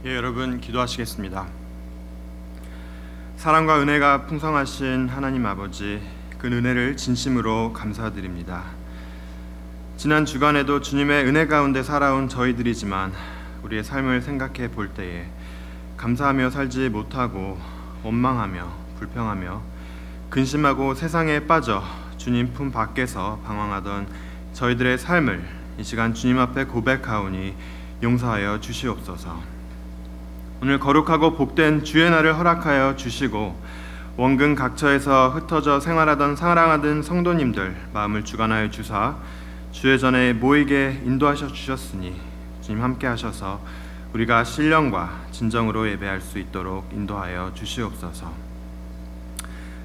여러분 기도하시겠습니다. 사랑과 은혜가 풍성하신 하나님 아버지, 그 은혜를 진심으로 감사드립니다. 지난 주간에도 주님의 은혜 가운데 살아온 저희들이지만 우리의 삶을 생각해 볼 때에 감사하며 살지 못하고 원망하며 불평하며 근심하고 세상에 빠져 주님 품 밖에서 방황하던 저희들의 삶을 이 시간 주님 앞에 고백하오니 용서하여 주시옵소서. 오늘 거룩하고 복된 주의 날을 허락하여 주시고 원근 각처에서 흩어져 생활하던 사랑하던 성도님들 마음을 주관하여 주사 주의 전에 모이게 인도하셔 주셨으니 주님 함께 하셔서 우리가 신령과 진정으로 예배할 수 있도록 인도하여 주시옵소서.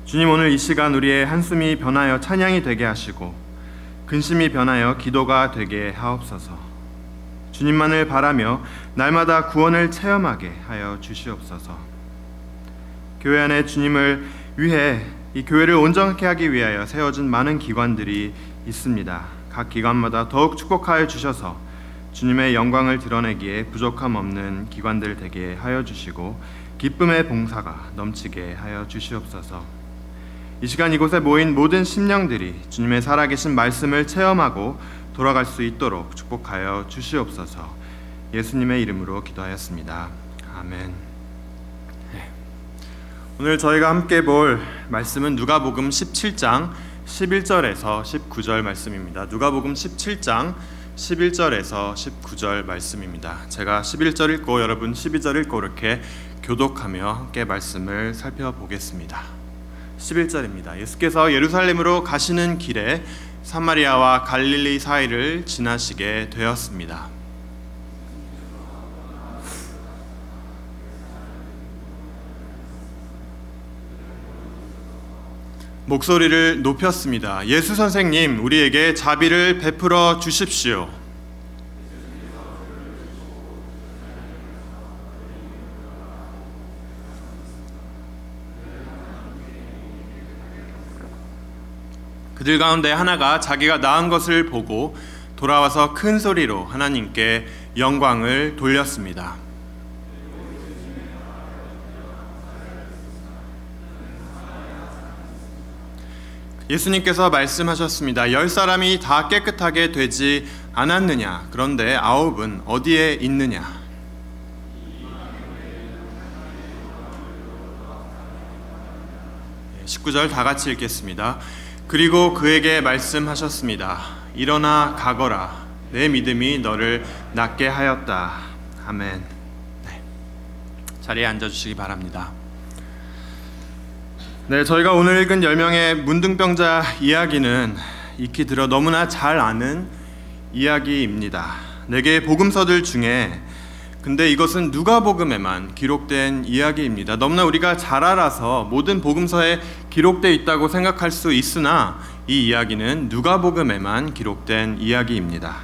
주님, 오늘 이 시간 우리의 한숨이 변하여 찬양이 되게 하시고 근심이 변하여 기도가 되게 하옵소서. 주님만을 바라며 날마다 구원을 체험하게 하여 주시옵소서. 교회 안에 주님을 위해 이 교회를 온전하게 하기 위하여 세워진 많은 기관들이 있습니다. 각 기관마다 더욱 축복하여 주셔서 주님의 영광을 드러내기에 부족함 없는 기관들 되게 하여 주시고 기쁨의 봉사가 넘치게 하여 주시옵소서. 이 시간 이곳에 모인 모든 심령들이 주님의 살아계신 말씀을 체험하고 돌아갈 수 있도록 축복하여 주시옵소서. 예수님의 이름으로 기도하였습니다. 아멘. 오늘 저희가 함께 볼 말씀은 누가복음 17장 11절에서 19절 말씀입니다. 누가복음 17장 11절에서 19절 말씀입니다. 제가 11절 읽고 여러분 12절 읽고 이렇게 교독하며 함께 말씀을 살펴보겠습니다. 11절입니다. 예수께서 예루살렘으로 가시는 길에 사마리아와 갈릴리 사이를 지나시게 되었습니다. 목소리를 높였습니다. 예수 선생님, 우리에게 자비를 베풀어 주십시오. 그들 가운데 하나가 자기가 낳은 것을 보고 돌아와서 큰 소리로 하나님께 영광을 돌렸습니다. 예수님께서 말씀하셨습니다. 10사람이 다 깨끗하게 되지 않았느냐? 그런데 9은 어디에 있느냐? 19절 다 같이 읽겠습니다. 그리고 그에게 말씀하셨습니다. 일어나 가거라. 내 믿음이 너를 낫게 하였다. 아멘. 네. 자리에 앉아주시기 바랍니다. 네, 저희가 오늘 읽은 10명의 문둥병자 이야기는 익히 들어 너무나 잘 아는 이야기입니다. 4개의 복음서들 중에 근데 이것은 누가복음에만 기록된 이야기입니다. 너무나 우리가 잘 알아서 모든 복음서에 기록되어 있다고 생각할 수 있으나 이 이야기는 누가복음에만 기록된 이야기입니다.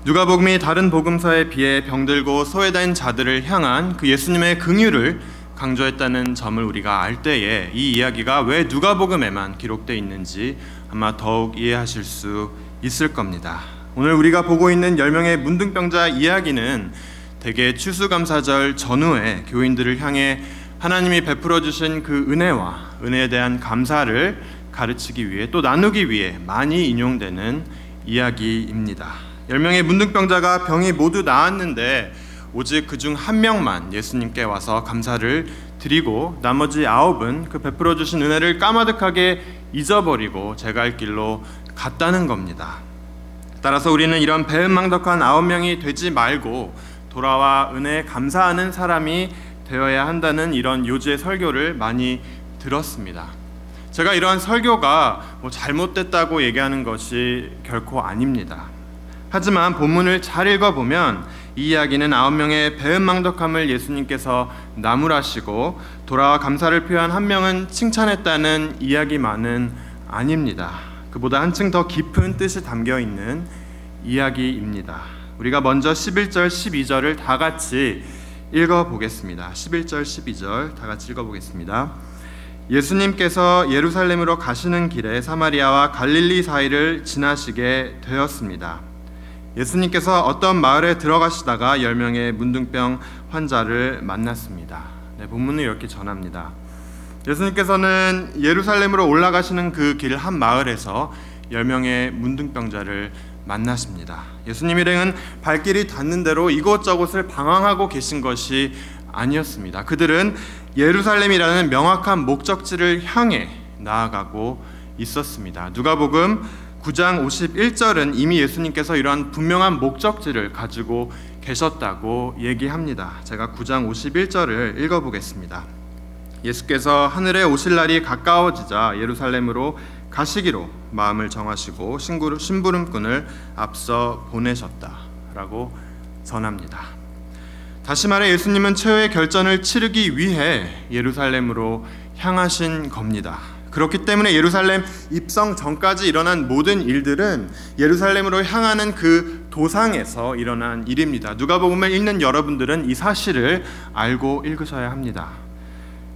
누가복음이 다른 복음서에 비해 병들고 소외된 자들을 향한 그 예수님의 긍휼을 강조했다는 점을 우리가 알 때에 이 이야기가 왜 누가복음에만 기록되어 있는지 아마 더욱 이해하실 수 있을 겁니다. 오늘 우리가 보고 있는 10명의 문둥병자 이야기는 대개 추수감사절 전후에 교인들을 향해 하나님이 베풀어 주신 그 은혜와 은혜에 대한 감사를 가르치기 위해 또 나누기 위해 많이 인용되는 이야기입니다. 10명의 문둥병자가 병이 모두 나았는데 오직 그중 한 명만 예수님께 와서 감사를 드리고 나머지 9은 그 베풀어 주신 은혜를 까마득하게 잊어버리고 제갈 길로 갔다는 겁니다. 따라서 우리는 이런 배은망덕한 9명이 되지 말고 돌아와 은혜에 감사하는 사람이 되어야 한다는 이런 요지의 설교를 많이 들었습니다. 제가 이러한 설교가 잘못됐다고 얘기하는 것이 결코 아닙니다. 하지만 본문을 잘 읽어보면 이 이야기는 9명의 배은망덕함을 예수님께서 나무라시고 돌아와 감사를 표한 한 명은 칭찬했다는 이야기만은 아닙니다. 그보다 한층 더 깊은 뜻이 담겨있는 이야기입니다. 우리가 먼저 11절, 12절을 다 같이 읽어보겠습니다. 11절, 12절 다 같이 읽어보겠습니다. 예수님께서 예루살렘으로 가시는 길에 사마리아와 갈릴리 사이를 지나시게 되었습니다. 예수님께서 어떤 마을에 들어가시다가 10명의 문둥병 환자를 만났습니다. 네, 본문은 이렇게 전합니다. 예수님께서는 예루살렘으로 올라가시는 그 길 한 마을에서 10명의 문둥병자를 만나십니다. 예수님 일행은 발길이 닿는 대로 이곳저곳을 방황하고 계신 것이 아니었습니다. 그들은 예루살렘이라는 명확한 목적지를 향해 나아가고 있었습니다. 누가복음 9장 51절은 이미 예수님께서 이러한 분명한 목적지를 가지고 계셨다고 얘기합니다. 제가 9장 51절을 읽어보겠습니다. 예수께서 하늘에 오실 날이 가까워지자 예루살렘으로 가시기로 마음을 정하시고 심부름꾼을 앞서 보내셨다라고 전합니다. 다시 말해 예수님은 최후의 결전을 치르기 위해 예루살렘으로 향하신 겁니다. 그렇기 때문에 예루살렘 입성 전까지 일어난 모든 일들은 예루살렘으로 향하는 그 도상에서 일어난 일입니다. 누가복음을 읽는 여러분들은 이 사실을 알고 읽으셔야 합니다.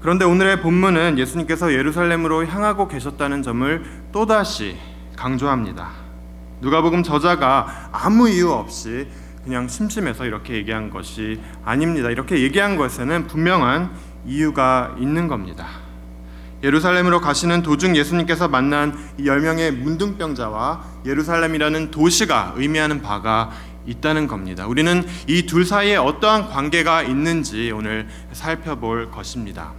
그런데 오늘의 본문은 예수님께서 예루살렘으로 향하고 계셨다는 점을 또다시 강조합니다. 누가복음 저자가 아무 이유 없이 그냥 심심해서 이렇게 얘기한 것이 아닙니다. 이렇게 얘기한 것에는 분명한 이유가 있는 겁니다. 예루살렘으로 가시는 도중 예수님께서 만난 이 10명의 문둥병자와 예루살렘이라는 도시가 의미하는 바가 있다는 겁니다. 우리는 이 둘 사이에 어떠한 관계가 있는지 오늘 살펴볼 것입니다.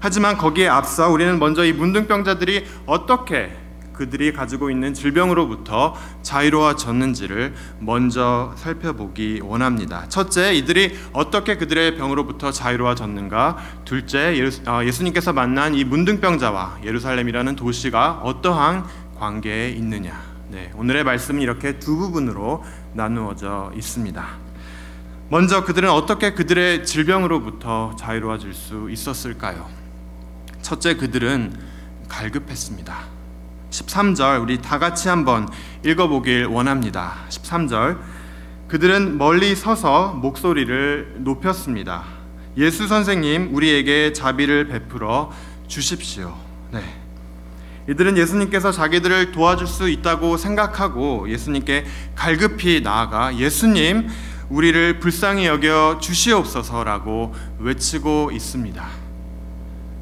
하지만 거기에 앞서 우리는 먼저 이 문둥병자들이 어떻게 그들이 가지고 있는 질병으로부터 자유로워졌는지를 먼저 살펴보기 원합니다. 첫째, 이들이 어떻게 그들의 병으로부터 자유로워졌는가? 둘째, 예수님께서 만난 이 문둥병자와 예루살렘이라는 도시가 어떠한 관계에 있느냐? 네, 오늘의 말씀은 이렇게 두 부분으로 나누어져 있습니다. 먼저 그들은 어떻게 그들의 질병으로부터 자유로워질 수 있었을까요? 첫째, 그들은 갈급했습니다. 13절 우리 다 같이 한번 읽어보길 원합니다. 13절 그들은 멀리 서서 목소리를 높였습니다. 예수 선생님, 우리에게 자비를 베풀어 주십시오. 네. 이들은 예수님께서 자기들을 도와줄 수 있다고 생각하고 예수님께 갈급히 나아가 예수님, 우리를 불쌍히 여겨 주시옵소서라고 외치고 있습니다.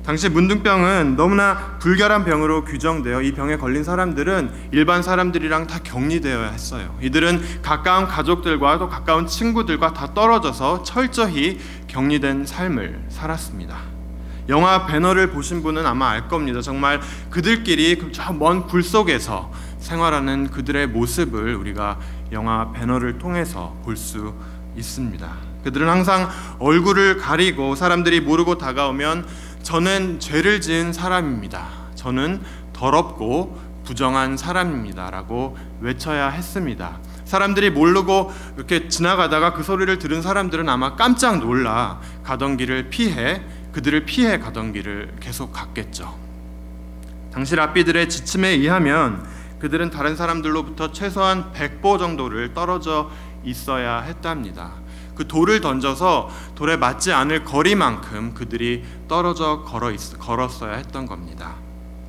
당시 문둥병은 너무나 불결한 병으로 규정되어 이 병에 걸린 사람들은 일반 사람들이랑 다 격리되어야 했어요. 이들은 가까운 가족들과 또 가까운 친구들과 다 떨어져서 철저히 격리된 삶을 살았습니다. 영화 배너를 보신 분은 아마 알 겁니다. 정말 그들끼리 저 먼 굴 속에서 생활하는 그들의 모습을 우리가 영화 배너를 통해서 볼 수 있습니다. 그들은 항상 얼굴을 가리고 사람들이 모르고 다가오면 저는 죄를 지은 사람입니다. 저는 더럽고 부정한 사람입니다. 라고 외쳐야 했습니다. 사람들이 모르고 이렇게 지나가다가 그 소리를 들은 사람들은 아마 깜짝 놀라 가던 길을 피해 그들을 피해 가던 길을 계속 갔겠죠. 당시 랍비들의 지침에 의하면 그들은 다른 사람들로부터 최소한 100보 정도를 떨어져 있어야 했답니다. 그 돌을 던져서 돌에 맞지 않을 거리만큼 그들이 떨어져 걸었어야 했던 겁니다.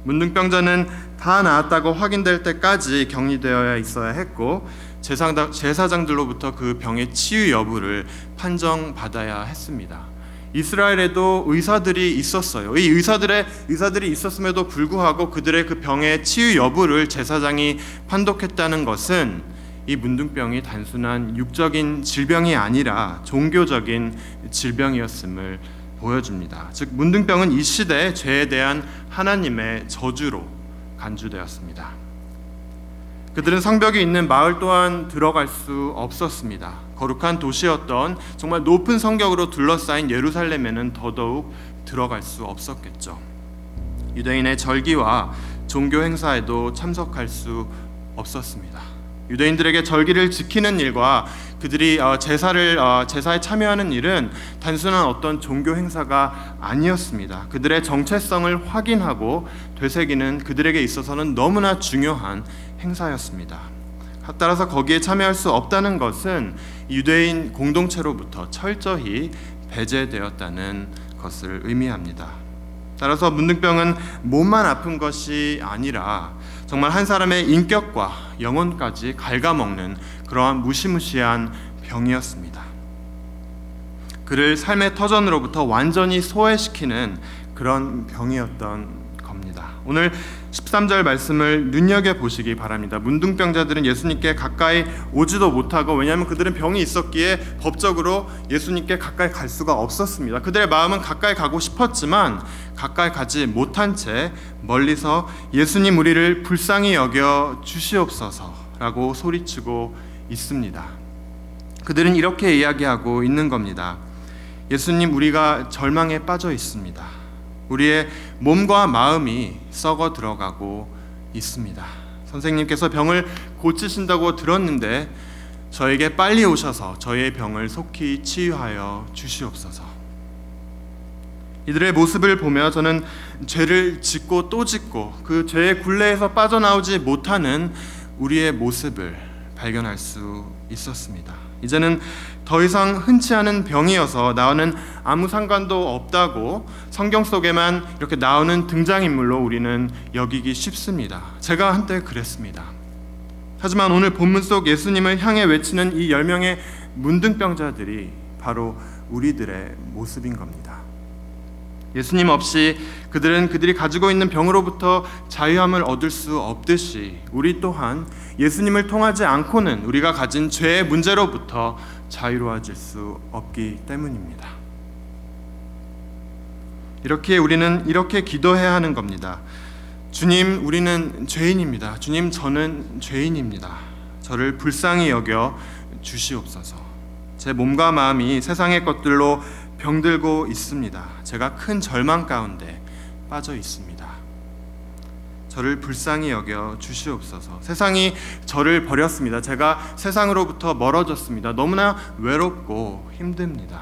문둥병자는 다 나았다고 확인될 때까지 격리되어야 있어야 했고 제사장들로부터 그 병의 치유 여부를 판정받아야 했습니다. 이스라엘에도 의사들이 있었어요. 이 의사들이 있었음에도 불구하고 그들의 그 병의 치유 여부를 제사장이 판독했다는 것은 이 문둥병이 단순한 육적인 질병이 아니라 종교적인 질병이었음을 보여줍니다. 즉 문둥병은 이 시대의 죄에 대한 하나님의 저주로 간주되었습니다. 그들은 성벽이 있는 마을 또한 들어갈 수 없었습니다. 거룩한 도시였던 정말 높은 성벽으로 둘러싸인 예루살렘에는 더더욱 들어갈 수 없었겠죠. 유대인의 절기와 종교 행사에도 참석할 수 없었습니다. 유대인들에게 절기를 지키는 일과 그들이 제사에 참여하는 일은 단순한 어떤 종교 행사가 아니었습니다. 그들의 정체성을 확인하고 되새기는 그들에게 있어서는 너무나 중요한 행사였습니다. 따라서 거기에 참여할 수 없다는 것은 유대인 공동체로부터 철저히 배제되었다는 것을 의미합니다. 따라서 문둥병은 몸만 아픈 것이 아니라 정말 한 사람의 인격과 영혼까지 갉아먹는 그러한 무시무시한 병이었습니다. 그를 삶의 터전으로부터 완전히 소외시키는 그런 병이었던 겁니다. 오늘 13절 말씀을 눈여겨보시기 바랍니다. 문둥병자들은 예수님께 가까이 오지도 못하고, 왜냐하면 그들은 병이 있었기에 법적으로 예수님께 가까이 갈 수가 없었습니다. 그들의 마음은 가까이 가고 싶었지만 가까이 가지 못한 채 멀리서 예수님, 우리를 불쌍히 여겨 주시옵소서라고 소리치고 있습니다. 그들은 이렇게 이야기하고 있는 겁니다. 예수님, 우리가 절망에 빠져 있습니다. 우리의 몸과 마음이 썩어 들어가고 있습니다. 선생님께서 병을 고치신다고 들었는데 저에게 빨리 오셔서 저의 병을 속히 치유하여 주시옵소서. 이들의 모습을 보며 저는 죄를 짓고 또 짓고 그 죄의 굴레에서 빠져나오지 못하는 우리의 모습을 발견할 수 있었습니다. 이제는 더 이상 흔치 않은 병이어서 나와는 아무 상관도 없다고 성경 속에만 이렇게 나오는 등장인물로 우리는 여기기 쉽습니다. 제가 한때 그랬습니다. 하지만 오늘 본문 속 예수님을 향해 외치는 이 10명의 문둥병자들이 바로 우리들의 모습인 겁니다. 예수님 없이 그들이 가지고 있는 병으로부터 자유함을 얻을 수 없듯이 우리 또한 예수님을 통하지 않고는 우리가 가진 죄의 문제로부터 자유로워질 수 없기 때문입니다. 이렇게 우리는 이렇게 기도해야 하는 겁니다. 주님, 우리는 죄인입니다. 주님, 저는 죄인입니다. 저를 불쌍히 여겨 주시옵소서. 제 몸과 마음이 세상의 것들로 병들고 있습니다. 제가 큰 절망 가운데 빠져 있습니다. 저를 불쌍히 여겨 주시옵소서. 세상이 저를 버렸습니다. 제가 세상으로부터 멀어졌습니다. 너무나 외롭고 힘듭니다.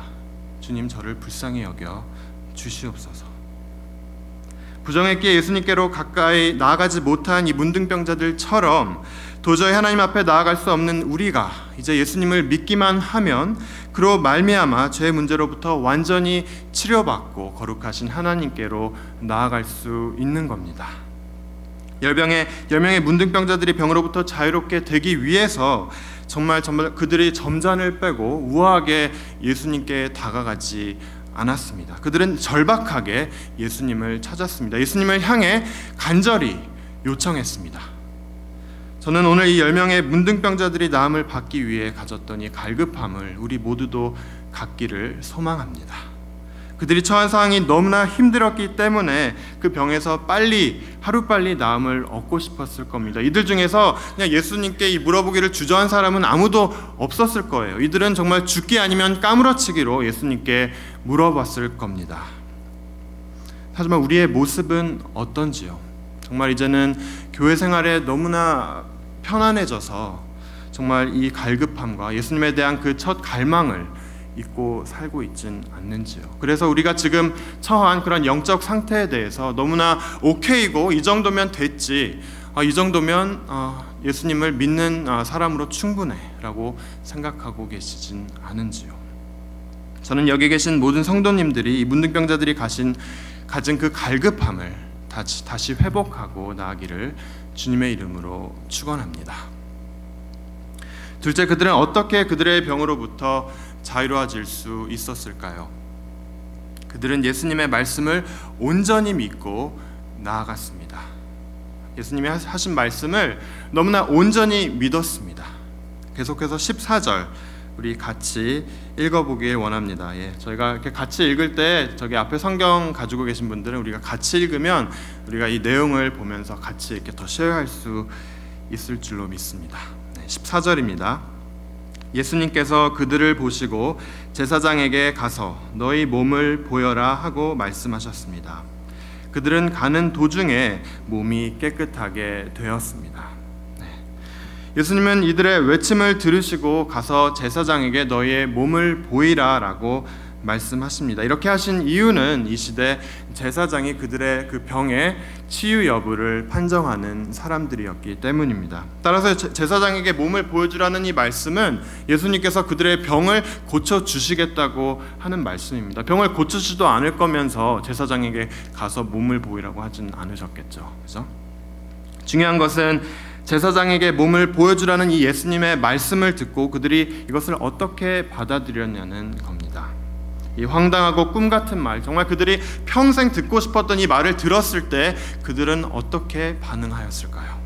주님, 저를 불쌍히 여겨 주시옵소서. 부정했기에 예수님께로 가까이 나아가지 못한 이 문둥병자들처럼 도저히 하나님 앞에 나아갈 수 없는 우리가 이제 예수님을 믿기만 하면 그로 말미암아 죄의 문제로부터 완전히 치료받고 거룩하신 하나님께로 나아갈 수 있는 겁니다. 10명의 문둥병자들이 병으로부터 자유롭게 되기 위해서 정말 그들이 점잔을 빼고 우아하게 예수님께 다가가지 않았습니다. 그들은 절박하게 예수님을 찾았습니다. 예수님을 향해 간절히 요청했습니다. 저는 오늘 이 10명의 문둥병자들이 나음을 받기 위해 가졌던 이 갈급함을 우리 모두도 갖기를 소망합니다. 그들이 처한 상황이 너무나 힘들었기 때문에 그 병에서 하루빨리 나음을 얻고 싶었을 겁니다. 이들 중에서 그냥 예수님께 이 물어보기를 주저한 사람은 아무도 없었을 거예요. 이들은 정말 죽기 아니면 까무러치기로 예수님께 물어봤을 겁니다. 하지만 우리의 모습은 어떤지요? 정말 이제는 교회 생활에 너무나 편안해져서 정말 이 갈급함과 예수님에 대한 그 첫 갈망을 잊고 살고 있진 않는지요. 그래서 우리가 지금 처한 그런 영적 상태에 대해서 너무나 오케이고 이 정도면 됐지, 이 정도면 예수님을 믿는 사람으로 충분해 라고 생각하고 계시진 않은지요. 저는 여기 계신 모든 성도님들이 이 문둥병자들이 가진 그 갈급함을 다시 회복하고 나아가기를 주님의 이름으로 축원합니다. 둘째, 그들은 어떻게 그들의 병으로부터 자유로워질 수 있었을까요? 그들은 예수님의 말씀을 온전히 믿고 나아갔습니다. 예수님이 하신 말씀을 너무나 온전히 믿었습니다. 계속해서 14절 우리 같이 읽어보길 원합니다. 저희가 이렇게 같이 읽을 때 저기 앞에 성경 가지고 계신 분들은 우리가 같이 읽으면 우리가 이 내용을 보면서 같이 이렇게 더 쉐어할 수 있을 줄로 믿습니다. 14절입니다. 예수님께서 그들을 보시고 제사장에게 가서 너희 몸을 보여라 하고 말씀하셨습니다. 그들은 가는 도중에 몸이 깨끗하게 되었습니다. 예수님은 이들의 외침을 들으시고 가서 제사장에게 너희의 몸을 보이라 라고 말씀하십니다. 이렇게 하신 이유는 이 시대 제사장이 그들의 그 병의 치유 여부를 판정하는 사람들이었기 때문입니다. 따라서 제사장에게 몸을 보여주라는 이 말씀은 예수님께서 그들의 병을 고쳐주시겠다고 하는 말씀입니다. 병을 고쳐주지도 않을 거면서 제사장에게 가서 몸을 보이라고 하진 않으셨겠죠. 그죠? 중요한 것은 제사장에게 몸을 보여주라는 이 예수님의 말씀을 듣고 그들이 이것을 어떻게 받아들였냐는 겁니다. 이 황당하고 꿈 같은 말, 정말 그들이 평생 듣고 싶었던 이 말을 들었을 때 그들은 어떻게 반응하였을까요?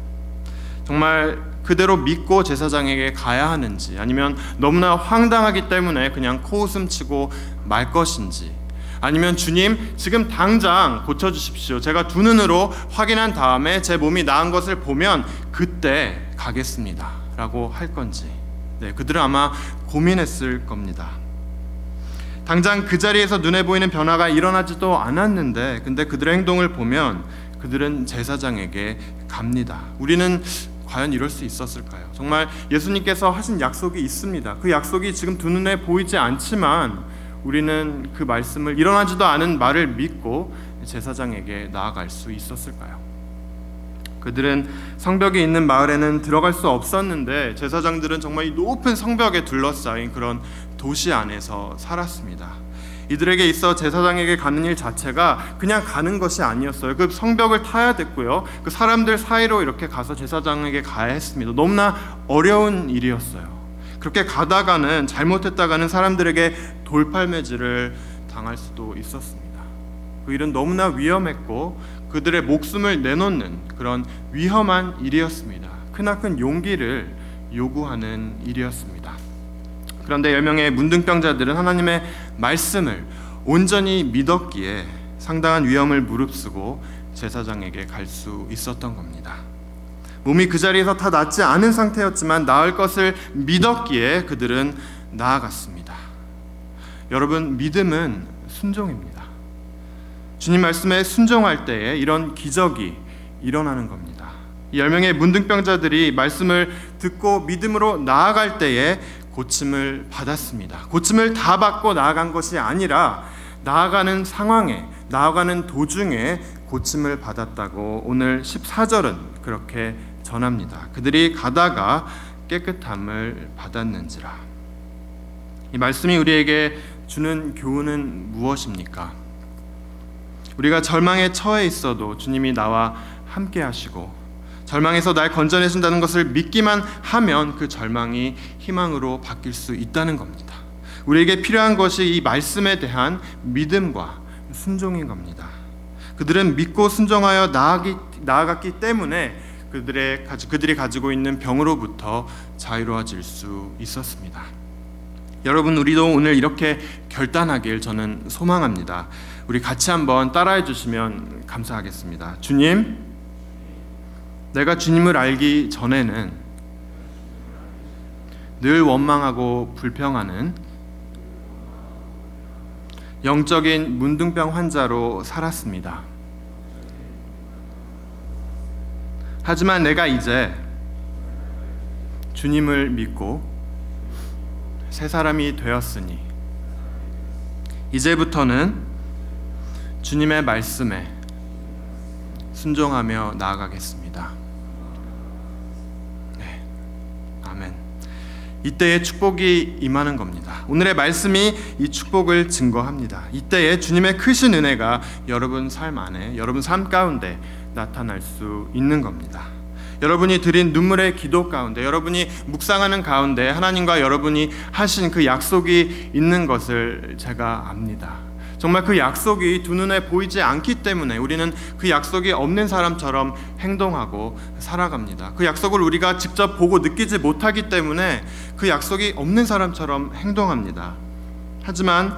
정말 그대로 믿고 제사장에게 가야 하는지, 아니면 너무나 황당하기 때문에 그냥 코웃음 치고 말 것인지, 아니면 주님 지금 당장 고쳐주십시오, 제가 두 눈으로 확인한 다음에 제 몸이 나은 것을 보면 그때 가겠습니다 라고 할 건지, 그들은 아마 고민했을 겁니다. 당장 그 자리에서 눈에 보이는 변화가 일어나지도 않았는데, 근데 그들의 행동을 보면 그들은 제사장에게 갑니다. 우리는 과연 이럴 수 있었을까요? 정말 예수님께서 하신 약속이 있습니다. 그 약속이 지금 두 눈에 보이지 않지만 우리는 그 말씀을, 일어나지도 않은 말을 믿고 제사장에게 나아갈 수 있었을까요? 그들은 성벽이 있는 마을에는 들어갈 수 없었는데 제사장들은 정말 이 높은 성벽에 둘러싸인 그런 도시 안에서 살았습니다. 이들에게 있어 제사장에게 가는 일 자체가 그냥 가는 것이 아니었어요. 그 성벽을 타야 됐고요, 그 사람들 사이로 이렇게 가서 제사장에게 가야 했습니다. 너무나 어려운 일이었어요. 그렇게 가다가는, 잘못했다가는 사람들에게 돌팔매질을 당할 수도 있었습니다. 그 일은 너무나 위험했고 그들의 목숨을 내놓는 그런 위험한 일이었습니다. 크나큰 용기를 요구하는 일이었습니다. 그런데 10명의 문둥병자들은 하나님의 말씀을 온전히 믿었기에 상당한 위험을 무릅쓰고 제사장에게 갈 수 있었던 겁니다. 몸이 그 자리에서 다 낫지 않은 상태였지만 나을 것을 믿었기에 그들은 나아갔습니다. 여러분, 믿음은 순종입니다. 주님 말씀에 순종할 때에 이런 기적이 일어나는 겁니다. 이 10명의 문둥병자들이 말씀을 듣고 믿음으로 나아갈 때에 고침을 받았습니다. 고침을 다 받고 나아간 것이 아니라 나아가는 상황에, 나아가는 도중에 고침을 받았다고 오늘 14절은 그렇게 전합니다. 그들이 가다가 깨끗함을 받았는지라. 이 말씀이 우리에게 주는 교훈은 무엇입니까? 우리가 절망에 처해 있어도 주님이 나와 함께 하시고 절망에서 날 건져내신다는 것을 믿기만 하면 그 절망이 희망으로 바뀔 수 있다는 겁니다. 우리에게 필요한 것이 이 말씀에 대한 믿음과 순종인 겁니다. 그들은 믿고 순종하여 나아갔기 때문에 그들이 가지고 있는 병으로부터 자유로워질 수 있었습니다. 여러분, 우리도 오늘 이렇게 결단하길 저는 소망합니다. 우리 같이 한번 따라해 주시면 감사하겠습니다. 주님, 내가 주님을 알기 전에는 늘 원망하고 불평하는 영적인 문둥병 환자로 살았습니다. 하지만 내가 이제 주님을 믿고 새 사람이 되었으니 이제부터는 주님의 말씀에 순종하며 나아가겠습니다. 네, 아멘. 이때에 축복이 임하는 겁니다. 오늘의 말씀이 이 축복을 증거합니다. 이때에 주님의 크신 은혜가 여러분 삶 안에, 여러분 삶 가운데 나타날 수 있는 겁니다. 여러분이 드린 눈물의 기도 가운데, 여러분이 묵상하는 가운데 하나님과 여러분이 하신 그 약속이 있는 것을 제가 압니다. 정말 그 약속이 두 눈에 보이지 않기 때문에 우리는 그 약속이 없는 사람처럼 행동하고 살아갑니다. 그 약속을 우리가 직접 보고 느끼지 못하기 때문에 그 약속이 없는 사람처럼 행동합니다. 하지만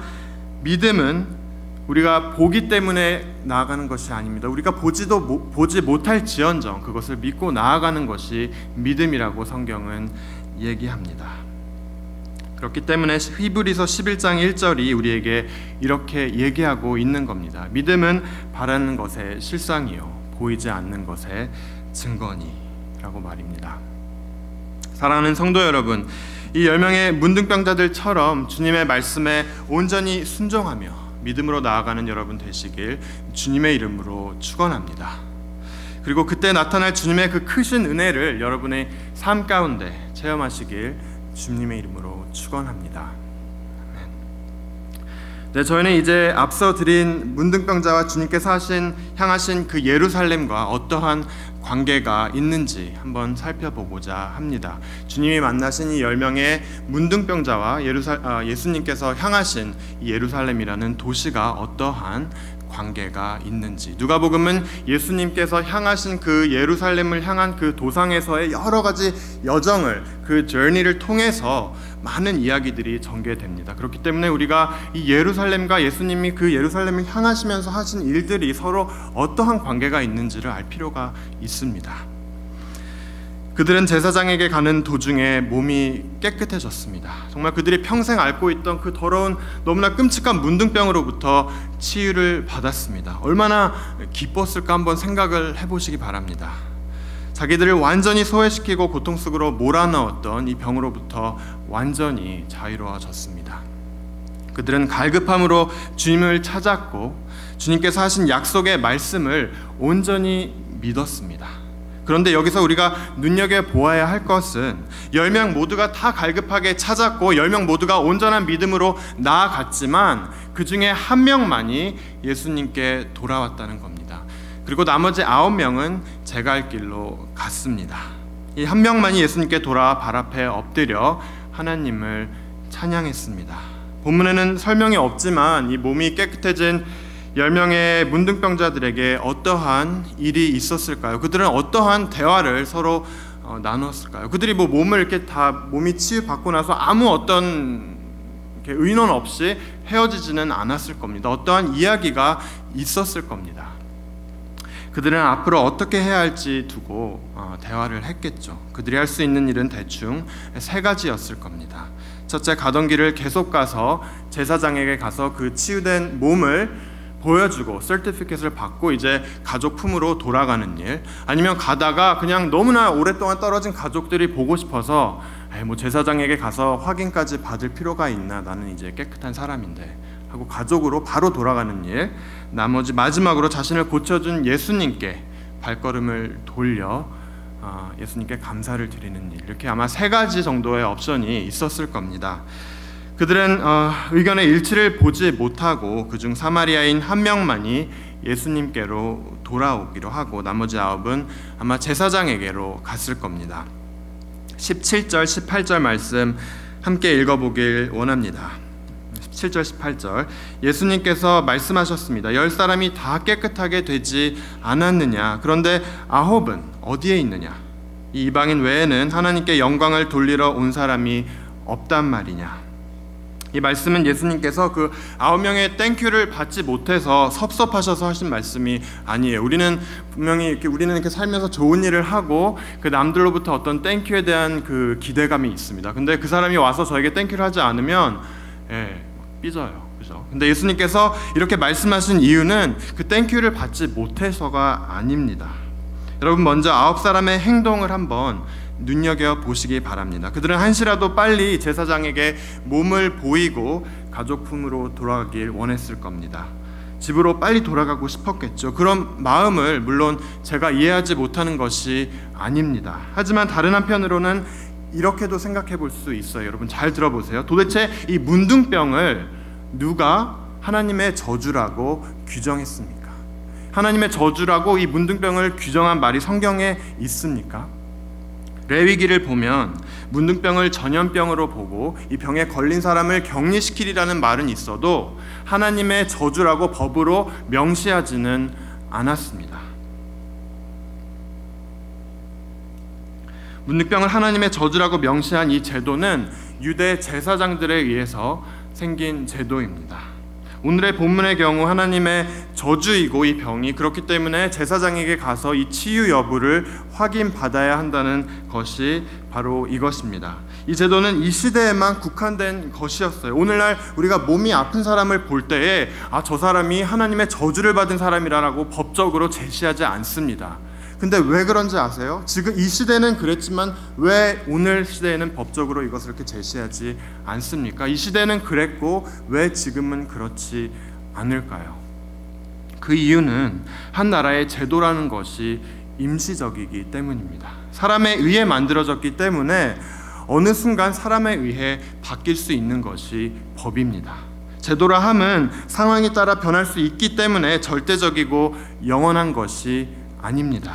믿음은 우리가 보기 때문에 나아가는 것이 아닙니다. 우리가 보지 못할지언정 그것을 믿고 나아가는 것이 믿음이라고 성경은 얘기합니다. 그렇기 때문에 히브리서 11장 1절이 우리에게 이렇게 얘기하고 있는 겁니다. 믿음은 바라는 것의 실상이요 보이지 않는 것의 증거니라고 말입니다. 사랑하는 성도 여러분, 이 10명의 문둥병자들처럼 주님의 말씀에 온전히 순종하며 믿음으로 나아가는 여러분 되시길 주님의 이름으로 축원합니다. 그리고 그때 나타날 주님의 그 크신 은혜를 여러분의 삶 가운데 체험하시길 주님의 이름으로 축원합니다. 네, 저희는 이제 앞서 드린 문둥병자와 주님께서 향하신 그 예루살렘과 어떠한 관계가 있는지 한번 살펴보고자 합니다. 주님이 만나신 이 10명의 문둥병자와 예수님께서 향하신 이 예루살렘이라는 도시가 어떠한 관계가 있는지, 누가복음은 예수님께서 향하신 그 예루살렘을 향한 그 도상에서의 여러 가지 여정을, 그 journey를 통해서 많은 이야기들이 전개됩니다. 그렇기 때문에 우리가 이 예루살렘과 예수님이 그 예루살렘을 향하시면서 하신 일들이 서로 어떠한 관계가 있는지를 알 필요가 있습니다. 그들은 제사장에게 가는 도중에 몸이 깨끗해졌습니다. 정말 그들이 평생 앓고 있던 그 더러운 너무나 끔찍한 문둥병으로부터 치유를 받았습니다. 얼마나 기뻤을까 한번 생각을 해보시기 바랍니다. 자기들을 완전히 소외시키고 고통 속으로 몰아넣었던 이 병으로부터 완전히 자유로워졌습니다. 그들은 갈급함으로 주님을 찾았고 주님께서 하신 약속의 말씀을 온전히 믿었습니다. 그런데 여기서 우리가 눈여겨보아야 할 것은 10명 모두가 다 갈급하게 찾았고 10명 모두가 온전한 믿음으로 나아갔지만 그 중에 한 명만이 예수님께 돌아왔다는 겁니다. 그리고 나머지 9명은 제갈 길로 갔습니다. 이 한 명만이 예수님께 돌아와 발 앞에 엎드려 하나님을 찬양했습니다. 본문에는 설명이 없지만 이 몸이 깨끗해진 10명의 문둥병자들에게 어떠한 일이 있었을까요? 그들은 어떠한 대화를 서로 나눴을까요? 그들이 몸을 이렇게 다 몸이 치유받고 나서 아무 어떤 의논 없이 헤어지지는 않았을 겁니다. 어떠한 이야기가 있었을 겁니다. 그들은 앞으로 어떻게 해야 할지 두고 대화를 했겠죠. 그들이 할 수 있는 일은 대충 3가지였을 겁니다. 첫째, 가던 길을 계속 가서 제사장에게 가서 그 치유된 몸을 보여주고 서티피켓을 받고 이제 가족 품으로 돌아가는 일, 아니면 가다가 그냥 너무나 오랫동안 떨어진 가족들이 보고 싶어서 제사장에게 가서 확인까지 받을 필요가 있나, 나는 이제 깨끗한 사람인데 하고 가족으로 바로 돌아가는 일, 나머지 마지막으로 자신을 고쳐준 예수님께 발걸음을 돌려 예수님께 감사를 드리는 일, 이렇게 아마 3가지 정도의 옵션이 있었을 겁니다. 그들은 의견의 일치를 보지 못하고 그중 사마리아인 한 명만이 예수님께로 돌아오기로 하고 나머지 9은 아마 제사장에게로 갔을 겁니다. 17절, 18절 말씀 함께 읽어보길 원합니다. 17절, 18절 예수님께서 말씀하셨습니다. 10사람이 다 깨끗하게 되지 않았느냐? 그런데 9은 어디에 있느냐? 이 이방인 외에는 하나님께 영광을 돌리러 온 사람이 없단 말이냐? 이 말씀은 예수님께서 그 9명의 땡큐를 받지 못해서 섭섭하셔서 하신 말씀이 아니에요. 우리는 분명히 이렇게 살면서 좋은 일을 하고 그 남들로부터 어떤 땡큐에 대한 그 기대감이 있습니다. 근데 그 사람이 와서 저에게 땡큐를 하지 않으면 삐져요. 그죠? 근데 예수님께서 이렇게 말씀하신 이유는 그 땡큐를 받지 못해서가 아닙니다. 여러분, 먼저 9사람의 행동을 한번 눈여겨보시기 바랍니다. 그들은 한시라도 빨리 제사장에게 몸을 보이고 가족품으로 돌아가길 원했을 겁니다. 집으로 빨리 돌아가고 싶었겠죠. 그런 마음을 물론 제가 이해하지 못하는 것이 아닙니다. 하지만 다른 한편으로는 이렇게도 생각해 볼 수 있어요. 여러분 잘 들어보세요. 도대체 이 문둥병을 누가 하나님의 저주라고 규정했습니까? 하나님의 저주라고 이 문둥병을 규정한 말이 성경에 있습니까? 레위기를 보면 문둥병을 전염병으로 보고 이 병에 걸린 사람을 격리시키리라는 말은 있어도 하나님의 저주라고 법으로 명시하지는 않았습니다. 문둥병을 하나님의 저주라고 명시한 이 제도는 유대 제사장들에 의해서 생긴 제도입니다. 오늘의 본문의 경우 하나님의 저주이고 이 병이, 그렇기 때문에 제사장에게 가서 이 치유 여부를 확인받아야 한다는 것이 바로 이것입니다. 이 제도는 이 시대에만 국한된 것이었어요. 오늘날 우리가 몸이 아픈 사람을 볼 때에 저 사람이 하나님의 저주를 받은 사람이라고 법적으로 제시하지 않습니다. 근데 왜 그런지 아세요? 지금 이 시대는 그랬지만 왜 오늘 시대에는 법적으로 이것을 이렇게 제시하지 않습니까? 이 시대는 그랬고 왜 지금은 그렇지 않을까요? 그 이유는 한 나라의 제도라는 것이 임시적이기 때문입니다. 사람에 의해 만들어졌기 때문에 어느 순간 사람에 의해 바뀔 수 있는 것이 법입니다. 제도라 함은 상황에 따라 변할 수 있기 때문에 절대적이고 영원한 것이 아닙니다.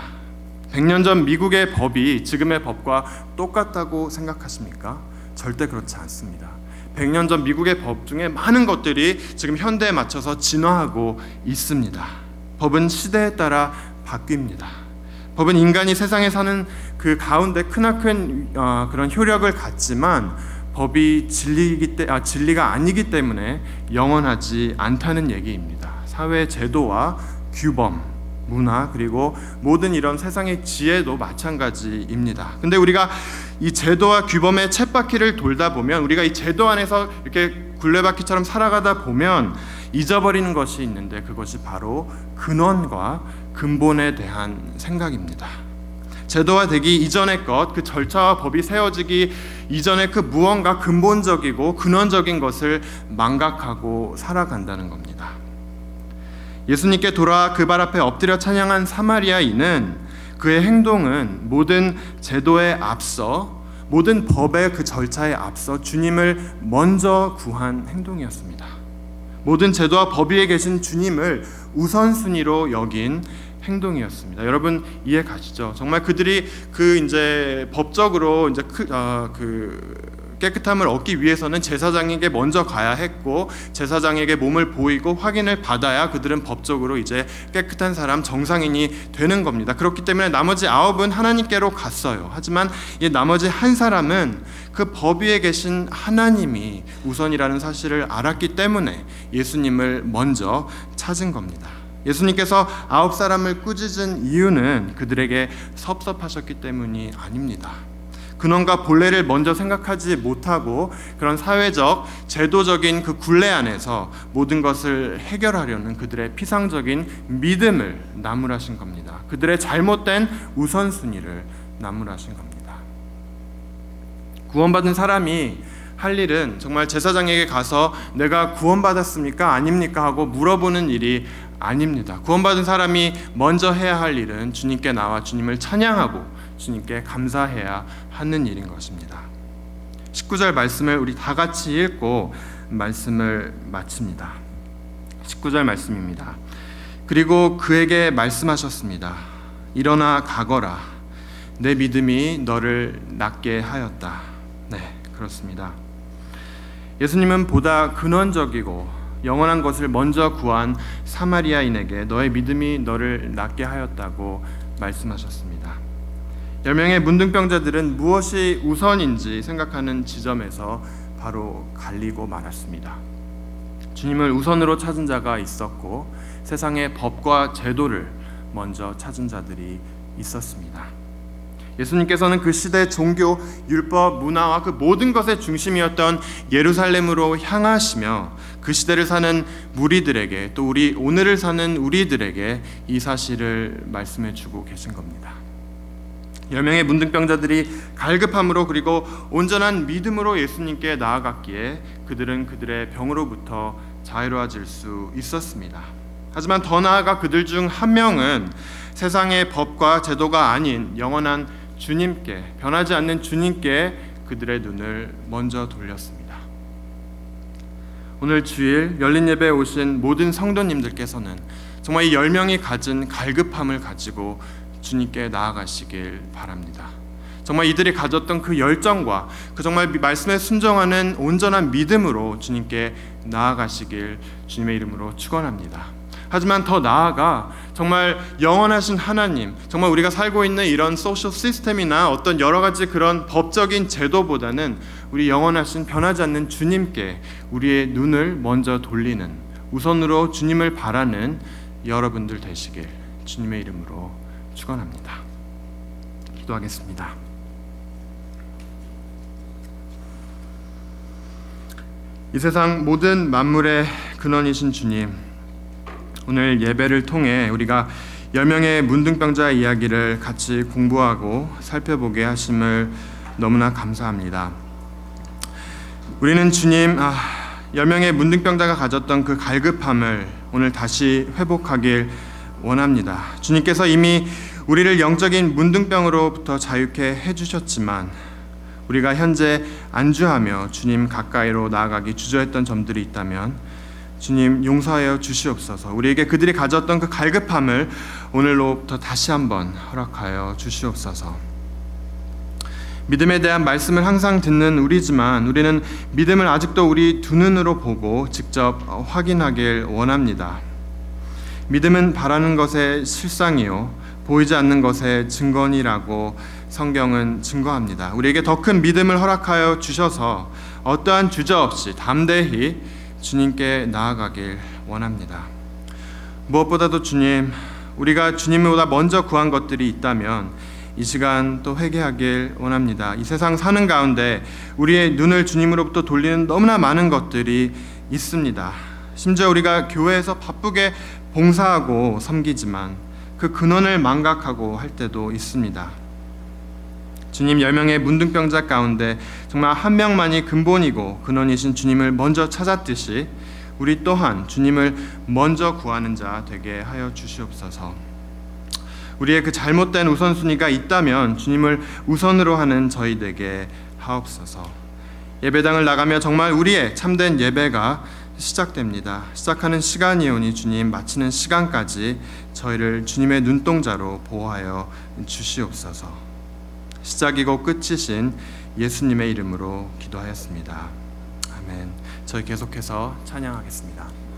100년 전 미국의 법이 지금의 법과 똑같다고 생각하십니까? 절대 그렇지 않습니다. 100년 전 미국의 법 중에 많은 것들이 지금 현대에 맞춰서 진화하고 있습니다. 법은 시대에 따라 바뀝니다. 법은 인간이 세상에 사는 그 가운데 크나큰 그런 효력을 갖지만 법이 진리가 아니기 때문에 영원하지 않다는 얘기입니다. 사회 제도와 규범, 문화, 그리고 모든 이런 세상의 지혜도 마찬가지입니다. 근데 우리가 이 제도와 규범의 쳇바퀴를 돌다 보면, 우리가 이 제도 안에서 이렇게 굴레바퀴처럼 살아가다 보면 잊어버리는 것이 있는데, 그것이 바로 근원과 근본에 대한 생각입니다. 제도화되기 이전의 것, 그 절차와 법이 세워지기 이전의 그 무언가 근본적이고 근원적인 것을 망각하고 살아간다는 겁니다. 예수님께 돌아와 그 발 앞에 엎드려 찬양한 사마리아인은 그의 행동은 모든 제도에 앞서, 모든 법의 그 절차에 앞서 주님을 먼저 구한 행동이었습니다. 모든 제도와 법 위에 계신 주님을 우선순위로 여긴 행동이었습니다. 여러분 이해 가시죠? 정말 그들이 이제 법적으로 이제 깨끗함을 얻기 위해서는 제사장에게 먼저 가야 했고, 제사장에게 몸을 보이고 확인을 받아야 그들은 법적으로 이제 깨끗한 사람, 정상인이 되는 겁니다. 그렇기 때문에 나머지 9은 하나님께로 갔어요. 하지만 이 나머지 한 사람은 그 법 위에 계신 하나님이 우선이라는 사실을 알았기 때문에 예수님을 먼저 찾은 겁니다. 예수님께서 9사람을 꾸짖은 이유는 그들에게 섭섭하셨기 때문이 아닙니다. 근원과 본래를 먼저 생각하지 못하고 그런 사회적, 제도적인 그 굴레 안에서 모든 것을 해결하려는 그들의 피상적인 믿음을 나무라신 겁니다. 그들의 잘못된 우선순위를 나무라신 겁니다. 구원받은 사람이 할 일은 정말 제사장에게 가서 내가 구원받았습니까? 아닙니까? 하고 물어보는 일이 아닙니다. 구원받은 사람이 먼저 해야 할 일은 주님께 나와 주님을 찬양하고 주님께 감사해야 하는 일인 것입니다. 19절 말씀을 우리 다 같이 읽고 말씀을 마칩니다. 19절 말씀입니다. 그리고 그에게 말씀하셨습니다. 일어나 가거라. 내 믿음이 너를 낫게 하였다. 네, 그렇습니다. 예수님은 보다 근원적이고 영원한 것을 먼저 구한 사마리아인에게 너의 믿음이 너를 낫게 하였다고 말씀하셨습니다. 10명의 문둥병자들은 무엇이 우선인지 생각하는 지점에서 바로 갈리고 말았습니다. 주님을 우선으로 찾은 자가 있었고 세상의 법과 제도를 먼저 찾은 자들이 있었습니다. 예수님께서는 그 시대 종교, 율법, 문화와 그 모든 것의 중심이었던 예루살렘으로 향하시며 그 시대를 사는 무리들에게, 또 오늘을 사는 우리들에게 이 사실을 말씀해 주고 계신 겁니다. 10명의 문둥병자들이 갈급함으로 그리고 온전한 믿음으로 예수님께 나아갔기에 그들은 그들의 병으로부터 자유로워질 수 있었습니다. 하지만 더 나아가 그들 중 한 명은 세상의 법과 제도가 아닌 영원한 주님께, 변하지 않는 주님께 그들의 눈을 먼저 돌렸습니다. 오늘 주일 열린 예배에 오신 모든 성도님들께서는 정말 이 10명이 가진 갈급함을 가지고 주님께 나아가시길 바랍니다. 정말 이들이 가졌던 그 열정과 그 정말 말씀에 순종하는 온전한 믿음으로 주님께 나아가시길 주님의 이름으로 축원합니다. 하지만 더 나아가 정말 영원하신 하나님, 정말 우리가 살고 있는 이런 소셜 시스템이나 어떤 여러 가지 그런 법적인 제도보다는 우리 영원하신 변하지 않는 주님께 우리의 눈을 먼저 돌리는, 우선으로 주님을 바라는 여러분들 되시길 주님의 이름으로 축원합니다. 기도하겠습니다. 이 세상 모든 만물의 근원이신 주님, 오늘 예배를 통해 우리가 10명의 문둥병자 이야기를 같이 공부하고 살펴보게 하심을 너무나 감사합니다. 우리는 주님, 10명의 문둥병자가 가졌던 그 갈급함을 오늘 다시 회복하길 원합니다. 주님께서 이미 우리를 영적인 문둥병으로부터 자유케 해주셨지만 우리가 현재 안주하며 주님 가까이로 나아가기 주저했던 점들이 있다면 주님 용서하여 주시옵소서. 우리에게 그들이 가졌던 그 갈급함을 오늘로부터 다시 한번 허락하여 주시옵소서. 믿음에 대한 말씀을 항상 듣는 우리지만 우리는 믿음을 아직도 우리 두 눈으로 보고 직접 확인하길 원합니다. 믿음은 바라는 것의 실상이요 보이지 않는 것의 증거니라고 성경은 증거합니다. 우리에게 더 큰 믿음을 허락하여 주셔서 어떠한 주저없이 담대히 주님께 나아가길 원합니다. 무엇보다도 주님, 우리가 주님보다 먼저 구한 것들이 있다면 이 시간 또 회개하길 원합니다. 이 세상 사는 가운데 우리의 눈을 주님으로부터 돌리는 너무나 많은 것들이 있습니다. 심지어 우리가 교회에서 바쁘게 봉사하고 섬기지만 그 근원을 망각하고 할 때도 있습니다. 주님 10명의 문둥병자 가운데 정말 한 명만이 근본이고 근원이신 주님을 먼저 찾았듯이 우리 또한 주님을 먼저 구하는 자 되게 하여 주시옵소서. 우리의 그 잘못된 우선순위가 있다면 주님을 우선으로 하는 저희 되게 하옵소서. 예배당을 나가며 정말 우리의 참된 예배가 시작됩니다. 시작하는 시간이 오니 주님 마치는 시간까지 저희를 주님의 눈동자로 보호하여 주시옵소서. 시작이고 끝이신 예수님의 이름으로 기도하였습니다. 아멘. 저희 계속해서 찬양하겠습니다.